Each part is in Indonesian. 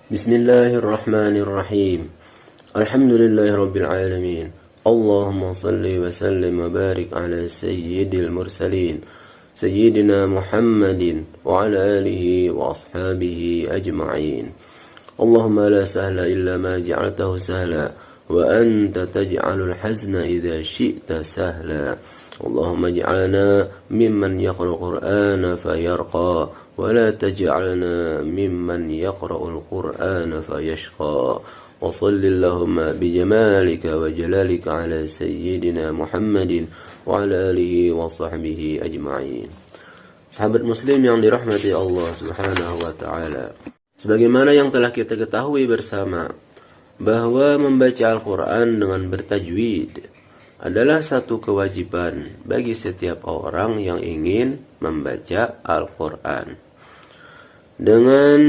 بسم الله الرحمن الرحيم الحمد لله رب العالمين اللهم صل وسلم وبارك على سيد المرسلين سيدنا محمد وعلى آله وأصحابه أجمعين اللهم لا سهل إلا ما جعلته سهلا وأنت تجعل الحزن إذا شئت سهلا اللهم اجعلنا ممن يقرأ القرآن فيرقى ولا تجعلنا ممن يقرأ القرآن فيشقى وصل اللهم بجمالك وجلالك على سيدنا محمد وعلى آله وصحبه أجمعين. Sahabat muslim yang dirahmati Allah subhanahu wa ta'ala, sebagaimana yang telah kita ketahui bersama bahwa membaca Al-Quran dengan bertajwid adalah satu kewajiban bagi setiap orang yang ingin membaca Al-Quran. Dengan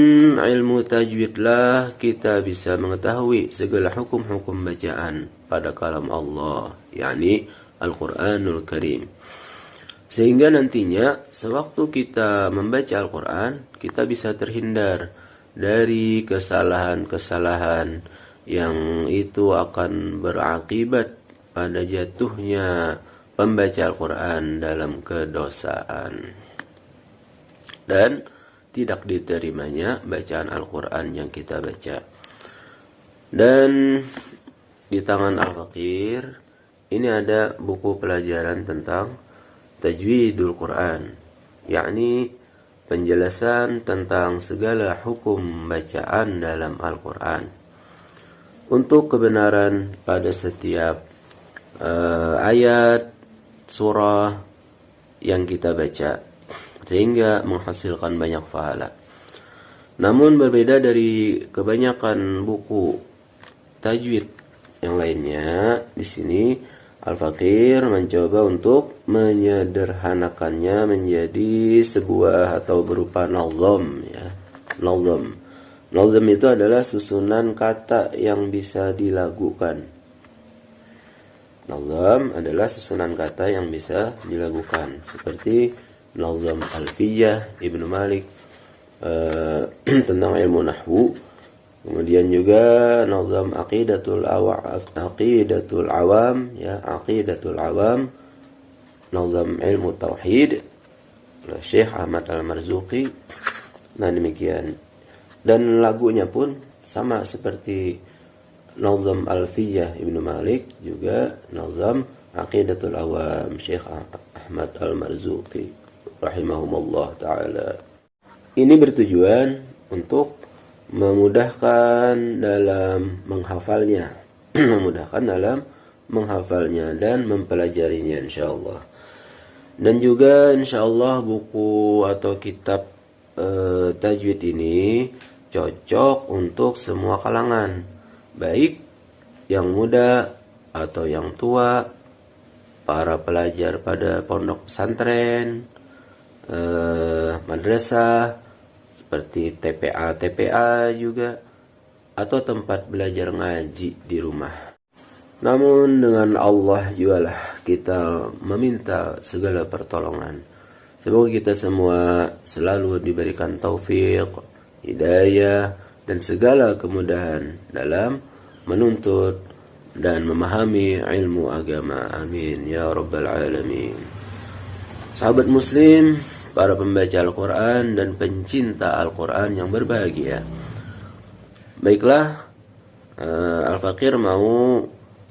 ilmu tajwidlah kita bisa mengetahui segala hukum-hukum bacaan pada kalam Allah, yakni Al-Quranul Karim. Sehingga nantinya sewaktu kita membaca Al-Quran, kita bisa terhindar dari kesalahan-kesalahan yang itu akan berakibat pada jatuhnya pembaca Al-Quran dalam kedosaan dan tidak diterimanya bacaan Al-Quran yang kita baca. Dan di tangan Al-Fakir ini ada buku pelajaran tentang Tajwidul Quran, yakni penjelasan tentang segala hukum bacaan dalam Al-Quran untuk kebenaran pada setiap ayat surah yang kita baca, sehingga menghasilkan banyak pahala. Namun berbeda dari kebanyakan buku tajwid yang lainnya, di sini Al-Fakir mencoba untuk menyederhanakannya menjadi sebuah atau berupa nazam, ya. Nazam itu adalah susunan kata yang bisa dilagukan. Nazam adalah susunan kata yang bisa dilakukan, seperti Nazam Alfiyah Ibnu Malik tentang ilmu nahwu. Kemudian juga Nazam Aqidatul Awam, ya, Aqidatul Awam, Nazam Ilmu Tauhid oleh Syekh Ahmad Al-Marzuqi. Nah, demikian. Dan lagunya pun sama seperti Nazam Alfiyah Ibnu Malik, juga Nazam Aqidatul Awam Syekh Ahmad Al-Marzuqi rahimahumullah ta'ala. Ini bertujuan untuk memudahkan dalam menghafalnya dan mempelajarinya insyaallah. Dan juga insyaallah buku atau kitab tajwid ini cocok untuk semua kalangan, baik yang muda atau yang tua, para pelajar pada pondok pesantren, madrasah seperti TPA juga, atau tempat belajar ngaji di rumah. Namun dengan Allah jugalah kita meminta segala pertolongan. Semoga kita semua selalu diberikan taufik, hidayah, dan segala kemudahan dalam menuntut dan memahami ilmu agama. Amin ya rabbal alamin. Sahabat muslim, para pembaca Al-Quran dan pencinta Al-Quran yang berbahagia, baiklah, Al-Fakir mau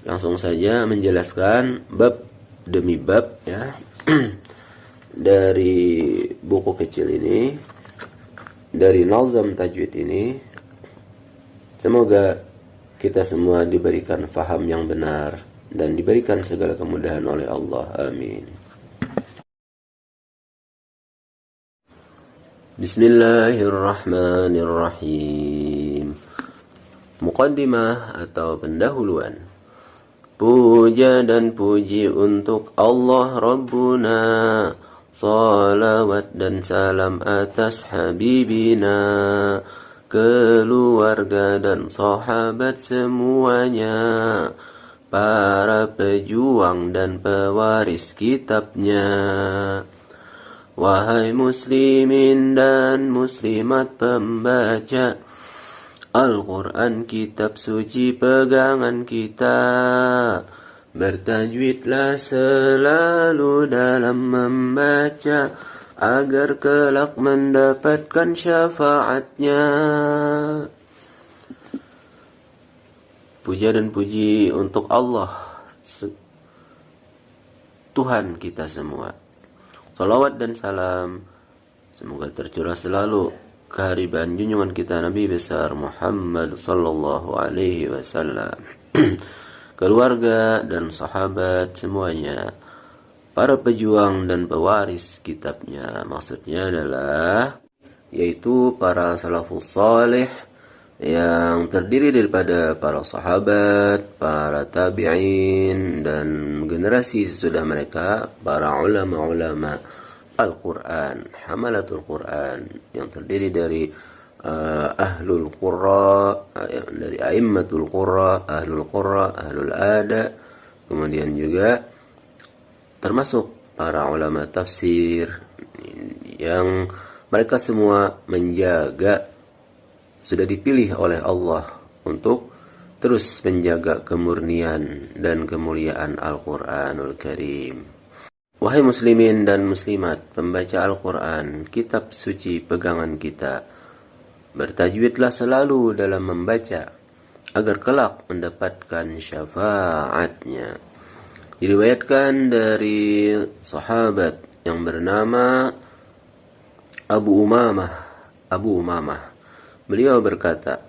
langsung saja menjelaskan bab demi bab, ya, dari buku kecil ini, dari Nazam Tajwid ini. Semoga kita semua diberikan faham yang benar dan diberikan segala kemudahan oleh Allah. Amin. Bismillahirrahmanirrahim. Muqaddimah atau pendahuluan. Puja dan puji untuk Allah Rabbuna, salawat dan salam atas Habibina, keluarga dan sahabat semuanya, para pejuang dan pewaris kitabnya. Wahai muslimin dan muslimat pembaca, Al-Quran kitab suci pegangan kita, bertajwidlah selalu dalam membaca, agar kelak mendapatkan syafaatnya. Puja dan puji untuk Allah, Tuhan kita semua. Salawat dan salam semoga tercurah selalu kehadiran junjungan kita Nabi besar Muhammad sallallahu alaihi wasallam, keluarga dan sahabat semuanya, para pejuang dan pewaris kitabnya. Maksudnya adalah yaitu para salafus salih yang terdiri daripada para sahabat, para tabi'in, dan generasi sesudah mereka, para ulama-ulama Al-Quran, hamalatul Quran, yang terdiri dari ahlul qurra, dari a'immatul qurra, ahlul ada, kemudian juga termasuk para ulama tafsir, yang mereka semua menjaga, sudah dipilih oleh Allah untuk terus menjaga kemurnian dan kemuliaan Al-Quranul Karim. Wahai muslimin dan muslimat, pembaca Al-Quran, kitab suci pegangan kita, bertajwidlah selalu dalam membaca, agar kelak mendapatkan syafaatnya. Diriwayatkan dari sahabat yang bernama Abu Umamah. Beliau berkata,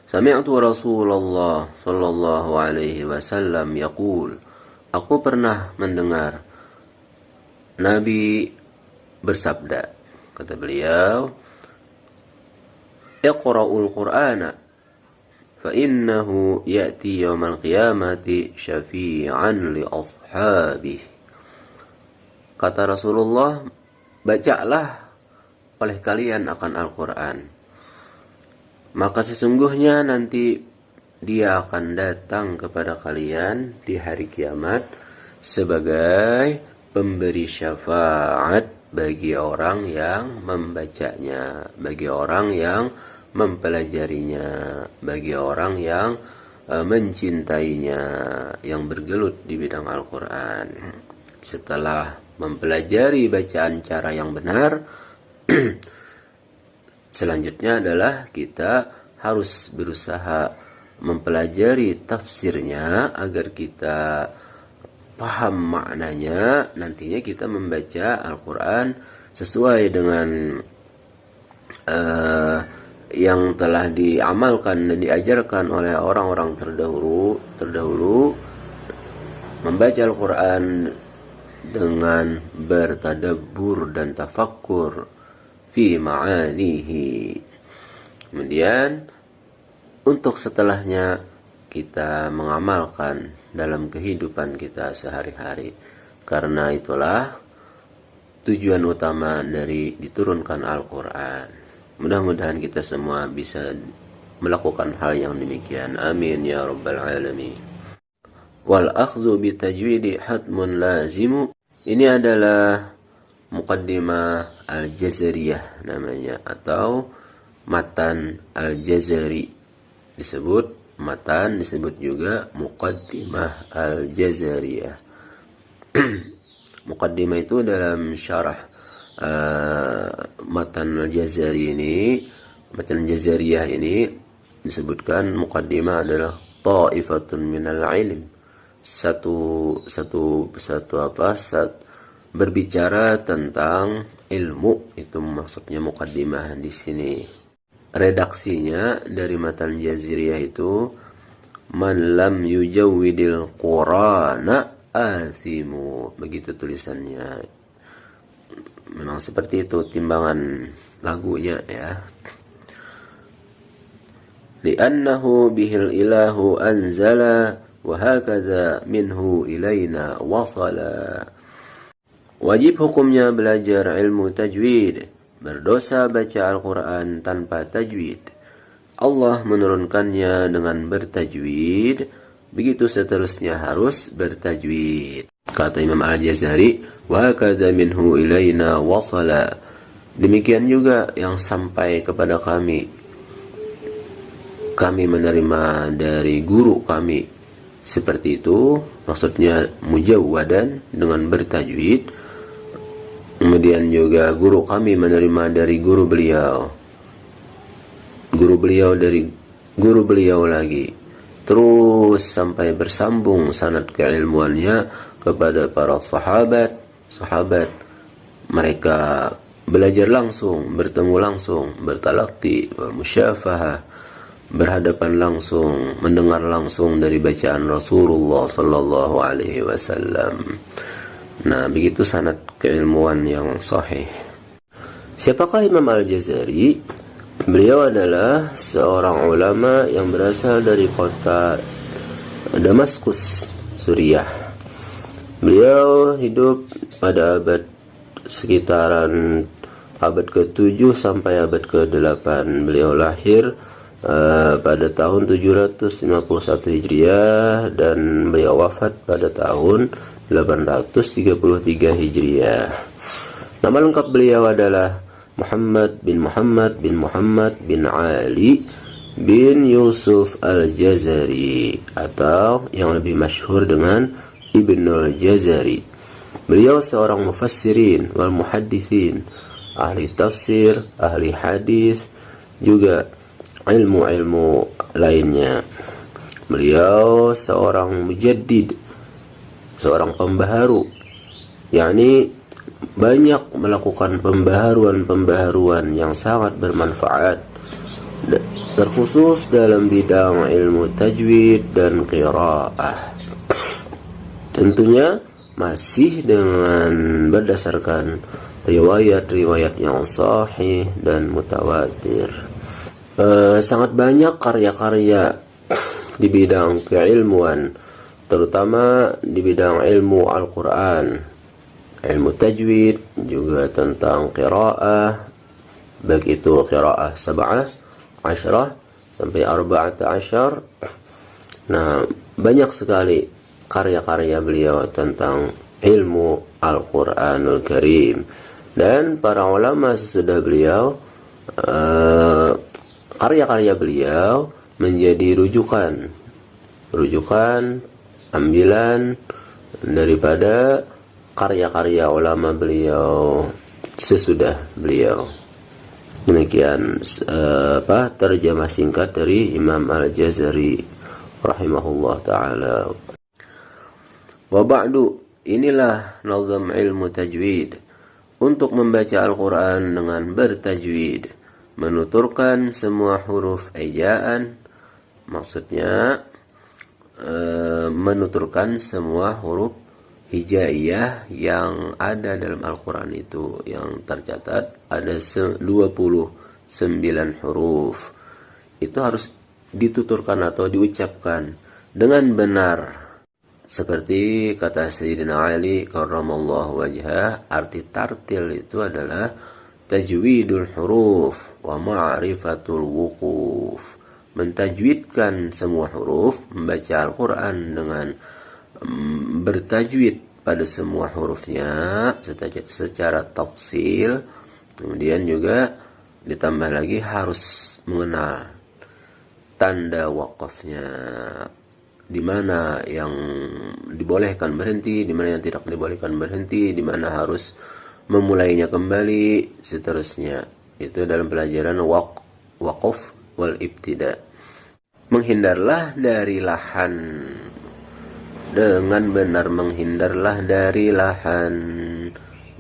Sami'tu Rasulullah sallallahu alaihi wasallam yaqul, aku pernah mendengar Nabi bersabda, kata beliau, Iqra'ul Qur'ana fa innahu ya'ti yawmal qiyamati syafi'an li ashabih. Kata Rasulullah, bacalah oleh kalian akan Al-Quran, maka sesungguhnya nanti dia akan datang kepada kalian di hari kiamat sebagai pemberi syafaat bagi orang yang membacanya, bagi orang yang mempelajarinya, bagi orang yang mencintainya, yang bergelut di bidang Al-Quran. Setelah mempelajari bacaan cara yang benar, selanjutnya adalah kita harus berusaha mempelajari tafsirnya agar kita paham maknanya. Nantinya kita membaca Al-Quran sesuai dengan yang telah diamalkan dan diajarkan oleh orang-orang terdahulu, membaca Al-Quran dengan bertadabbur dan tafakkur fi ma'anihi. Kemudian untuk setelahnya kita mengamalkan dalam kehidupan kita sehari-hari. Karena itulah tujuan utama dari diturunkan Al-Quran. Mudah-mudahan kita semua bisa melakukan hal yang demikian. Amin ya rabbal alamin. Wal akhdhu bitajwidi hatmun lazimu. Ini adalah Muqaddimah Al-Jazariyah namanya, atau Matan Al-Jazari. Disebut matan, disebut juga Muqaddimah Al-Jazariyah. Muqaddimah itu dalam syarah Matan Al-Jazari ini, Matan Al-Jazariyah ini disebutkan Muqaddimah adalah ta'ifatun minal ilm. Satu berbicara tentang ilmu, itu maksudnya muqaddimah di sini. Redaksinya dari Matan Jaziriyah itu, man lam yujawwidil Qur'ana athimu, begitu tulisannya. Memang seperti itu timbangan lagunya ya. Li'annahu bihil ilahu anzala wa hakaza minhu ilaina wasala. Wajib hukumnya belajar ilmu tajwid, berdosa baca Al-Quran tanpa tajwid. Allah menurunkannya dengan bertajwid, begitu seterusnya harus bertajwid. Kata Imam Al-Jazari, wa kadza minhu ilaina wasala. Demikian juga yang sampai kepada kami kami menerima dari guru kami seperti itu, maksudnya mujawwadan dengan bertajwid. Kemudian juga guru kami menerima dari guru beliau dari guru beliau lagi, terus sampai bersambung sanad keilmuannya kepada para sahabat. Mereka belajar langsung, bertemu langsung, bertalaqi, bermusyafahah, berhadapan langsung, mendengar langsung dari bacaan Rasulullah sallallahu alaihi wasallam. Nah, begitu sanad keilmuan yang sahih. Siapakah Imam Al-Jazari? Beliau adalah seorang ulama yang berasal dari kota Damaskus, Suriah. Beliau hidup pada sekitaran abad ke-7 sampai abad ke-8. Beliau lahir pada tahun 751 Hijriah dan beliau wafat pada tahun 833 Hijriah. Nama lengkap beliau adalah Muhammad bin Ali bin Yusuf Al-Jazari, atau yang lebih masyhur dengan Ibnul Jazari. Beliau seorang mufassirin wal muhaddithin, ahli tafsir, ahli hadis, juga ilmu-ilmu lainnya. Beliau seorang mujaddid, seorang pembaharu, yakni banyak melakukan pembaharuan yang sangat bermanfaat, terkhusus dalam bidang ilmu tajwid dan qiraah. Tentunya masih dengan berdasarkan riwayat-riwayat yang sahih dan mutawatir. Sangat banyak karya-karya di bidang keilmuan, terutama di bidang ilmu Al-Quran, ilmu tajwid, juga tentang qiraah, baik itu qiraah 7, 10 sampai 14. Nah, banyak sekali karya-karya beliau tentang ilmu Al-Quranul Karim. Dan para ulama sesudah beliau, karya-karya beliau menjadi rujukan ambilan daripada karya-karya ulama beliau sesudah beliau. Demikian terjemah singkat dari Imam Al-Jazari rahimahullah ta'ala. Wa ba'du, inilah nazam ilmu tajwid. Untuk membaca Al-Quran dengan bertajwid, menuturkan semua huruf ejaan, maksudnya menuturkan semua huruf hijaiyah yang ada dalam Al-Quran itu, yang tercatat ada 29 huruf. Itu harus dituturkan atau diucapkan dengan benar. Seperti kata Sayyidina Ali karramallahu wajhah, arti tartil itu adalah tajwidul huruf wa ma'rifatul wuquf. Mentajwidkan semua huruf, membaca Al-Quran dengan bertajwid pada semua hurufnya secara tafsil. Kemudian juga ditambah lagi harus mengenal tanda wakafnya, di mana yang dibolehkan berhenti, di mana yang tidak dibolehkan berhenti, di mana harus memulainya kembali, seterusnya. Itu dalam pelajaran waqaf wal ibtida. Menghindarlah dari lahan. Dengan benar menghindarlah dari lahan.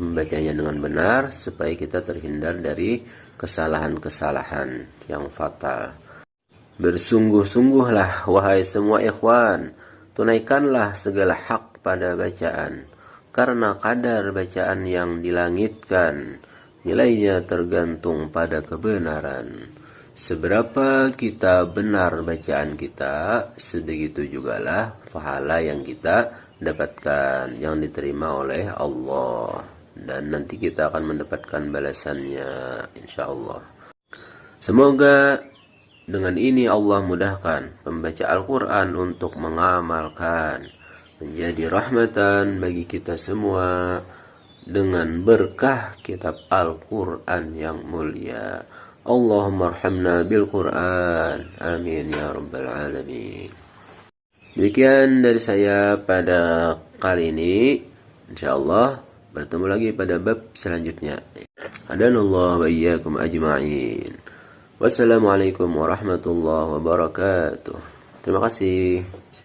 Membacanya dengan benar supaya kita terhindar dari kesalahan-kesalahan yang fatal. Bersungguh-sungguhlah wahai semua ikhwan, tunaikanlah segala hak pada bacaan, karena kadar bacaan yang dilangitkan nilainya tergantung pada kebenaran. Seberapa kita benar bacaan kita, sebegitu jugalah pahala yang kita dapatkan, yang diterima oleh Allah, dan nanti kita akan mendapatkan balasannya insyaallah. Semoga dengan ini Allah mudahkan pembaca Al-Quran untuk mengamalkan, menjadi rahmatan bagi kita semua dengan berkah kitab Al-Quran yang mulia. Allahumma arhamna bil Qur'an. Amin ya rabbal alamin. Demikian dari saya pada kali ini. Insyaallah bertemu lagi pada bab selanjutnya. Hadanallahu wa iyyakum ajma'in. Wassalamualaikum warahmatullahi wabarakatuh. Terima kasih.